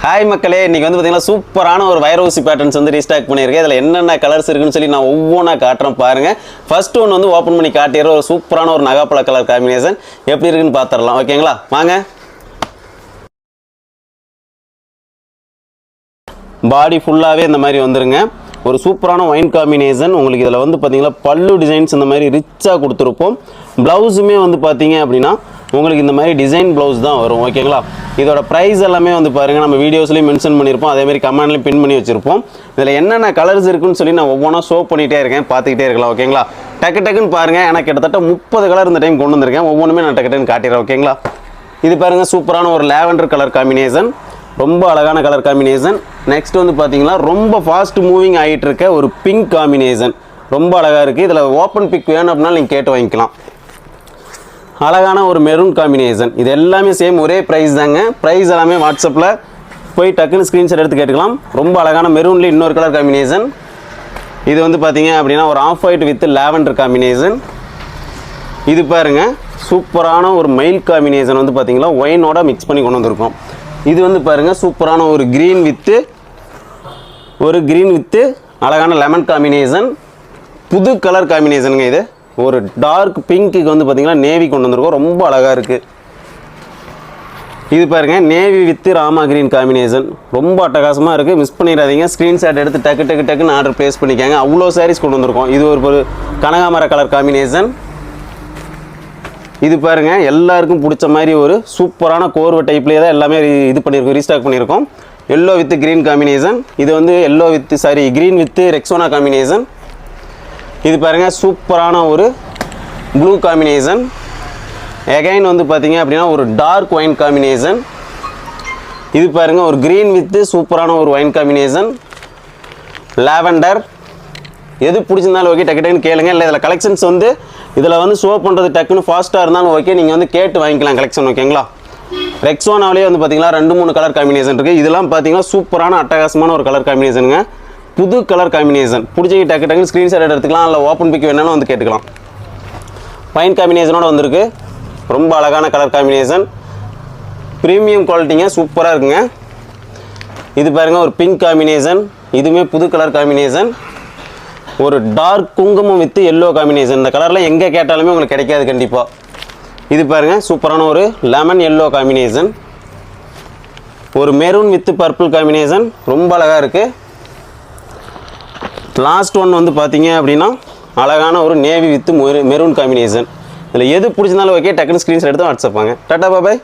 Hi மக்களே, இன்னைக்கு வந்து பார்த்தீங்கன்னா சூப்பரான ஒரு வைரோசி பேட்டர்ன்ஸ் வந்து ரீஸ்டாக் பண்ணியிருக்கேன். இதில் என்னென்ன கலர்ஸ் இருக்குன்னு சொல்லி நான் ஒவ்வொன்றா காட்டுறேன் பாருங்க. ஃபர்ஸ்ட் ஒன்று வந்து ஓப்பன் பண்ணி காட்டிடுற ஒரு சூப்பரான ஒரு நகாப்பழ கலர் காம்பினேஷன் எப்படி இருக்குன்னு பார்த்துடலாம். ஓகேங்களா, வாங்க. பாடி ஃபுல்லாகவே இந்த மாதிரி வந்துருங்க. ஒரு சூப்பரான ஒயின் காம்பினேஷன். உங்களுக்கு இதில் வந்து பார்த்தீங்கன்னா பல்லு டிசைன்ஸ் இந்த மாதிரி ரிச்சாக கொடுத்துருப்போம். ப்ளவுஸுமே வந்து பார்த்தீங்க அப்படின்னா உங்களுக்கு இந்த மாதிரி டிசைன் ப்ளவுஸ் தான் வரும். ஓகேங்களா, இதோட ப்ரைஸ் எல்லாமே வந்து பாருங்கள், நம்ம வீடியோஸ்லேயும் மென்ஷன் பண்ணியிருப்போம், அதேமாதிரி கமெண்ட்லேயும் பின் பண்ணி வச்சுருப்போம். இதில் என்னென்ன கலர்ஸ் இருக்குன்னு சொல்லி நான் ஒவ்வொன்றா ஷோ பண்ணிகிட்டே இருக்கேன், பார்த்துக்கிட்டே இருக்கலாம். ஓகேங்களா, டக்குன்னு பாருங்கள். எனக்கு கிட்டத்தட்ட 30 கலர் இந்த டைம் கொண்டு வந்திருக்கேன். ஒவ்வொன்றுமே நான் டக்குன்னு காட்டிடுறேன். ஓகேங்களா, இது பாருங்கள், சூப்பரான ஒரு லேவெண்டர் கலர் காம்பினேஷன், ரொம்ப அழகான கலர் காம்பினேஷன். நெக்ஸ்ட் வந்து பார்த்தீங்கன்னா ரொம்ப ஃபாஸ்ட் மூவிங் ஆகிட்டு இருக்க ஒரு பிங்க் காம்பினேஷன், ரொம்ப அழகாக இருக்குது. இதில் ஓப்பன் பிக் வேணும் அப்படின்னா நீங்கள் கேட்டு வாங்கிக்கலாம். அழகான ஒரு மெரூன் காம்பினேஷன். இது எல்லாமே சேம் ஒரே ப்ரைஸ் தாங்க. ப்ரைஸ் எல்லாமே வாட்ஸ்அப்பில் போய் டக்குன்னு ஸ்க்ரீன்ஷாட் எடுத்து கேட்டுக்கலாம். ரொம்ப அழகான மெரூன்லேயே இன்னொரு கலர் காம்பினேஷன். இது வந்து பார்த்தீங்க அப்படின்னா ஒரு off white with lavender combination. இது பாருங்கள், சூப்பரான ஒரு மெயில் காம்பினேஷன் வந்து பார்த்தீங்கன்னா ஒயினோட மிக்ஸ் பண்ணி கொண்டு வந்திருக்கோம். இது வந்து பாருங்கள், சூப்பரான ஒரு க்ரீன் வித்து அழகான லெமன் காம்பினேஷன். புது கலர் காம்பினேஷனுங்க. இது ஒரு டார்க் பிங்க்குக்கு வந்து பார்த்தீங்கன்னா நேவி கொண்டு வந்திருக்கோம், ரொம்ப அழகாக இருக்குது. இது பாருங்கள், navy with Rama green combination, ரொம்ப அட்டகாசமாக இருக்குது. மிஸ் பண்ணிடாதீங்க. ஸ்க்ரீன்ஷாட் எடுத்து டக்குன்னு ஆர்டர் ப்ளேஸ் பண்ணிக்காங்க. அவ்வளோ சாரீஸ் கொண்டு வந்திருக்கோம். இது ஒரு கனகாமர கலர் காம்பினேஷன். இது பாருங்கள், எல்லாருக்கும் பிடிச்ச மாதிரி ஒரு சூப்பரான கோர்வை டைப்லேயே தான் எல்லாமே இது பண்ணியிருக்கோம், ரீஸ்டாக் பண்ணியிருக்கோம். Yellow with green combination. இது வந்து க்ரீன் வித் ரெக்ஸோனா காம்பினேஷன். இது பாருங்கள், சூப்பரான ஒரு ப்ளூ காம்பினேஷன். எகைன் வந்து பார்த்தீங்க அப்படின்னா ஒரு டார்க் ஒயின் காம்பினேஷன். இது பாருங்கள், ஒரு க்ரீன் வித் சூப்பரான ஒரு ஒயின் காம்பினேஷன், லாவெண்டர். எது பிடிச்சிருந்தாலும் ஓகே, டக்குன்னு கேளுங்க. இல்லை இதில் கலெக்ஷன்ஸ் வந்து இதில் வந்து ஷோ பண்ணுறது டக்குன்னு ஃபாஸ்ட்டாக இருந்தாலும் ஓகே, நீங்கள் வந்து கேட்டு வாங்கிக்கலாம் கலெக்ஷன். ஓகேங்களா, ரெக்ஸோனாவிலே வந்து பார்த்தீங்கன்னா 2-3 கலர் காம்பினேஷன் இருக்குது. இதெல்லாம் பார்த்தீங்கன்னா சூப்பரான அட்டகாசமான ஒரு கலர் காம்பினேஷனுங்க. புது கலர் காம்பினேஷன். பிடிச்சி டக்குன்னு ஸ்க்ரீன்ஷாட் எடுத்துக்கலாம். இல்லை ஓப்பன் பிக் வேணாலும் வந்து கேட்டுக்கலாம். ஃபைன் காம்பினேஷனோட வந்திருக்கு. ரொம்ப அழகான கலர் காம்பினேஷன், ப்ரீமியம் குவாலிட்டிங்க, சூப்பராக இருக்குங்க. இது பாருங்கள், ஒரு பிங்க் காம்பினேஷன். இதுவுமே புது கலர் காம்பினேஷன். ஒரு டார்க் குங்குமம் வித் எல்லோ காம்பினேஷன். இந்த கலரில் எங்கே கேட்டாலுமே உங்களுக்கு கிடைக்காது கண்டிப்பாக. இது பாருங்கள், சூப்பரான ஒரு லெமன் எல்லோ காம்பினேஷன். ஒரு மெரூன் வித் பர்பிள் காம்பினேஷன், ரொம்ப அழகாக இருக்குது. லாஸ்ட் ஒன் வந்து பார்த்தீங்க அப்படின்னா அழகான ஒரு நேவி வித் மெரூன் காம்பினேஷன். இதில் எது பிடிச்சிருந்தாலும் ஓகே, டக்குன்னு ஸ்க்ரீன்ஷாட் எடுத்து வாட்ஸ்அப் வாங்க. டாடா பாய்.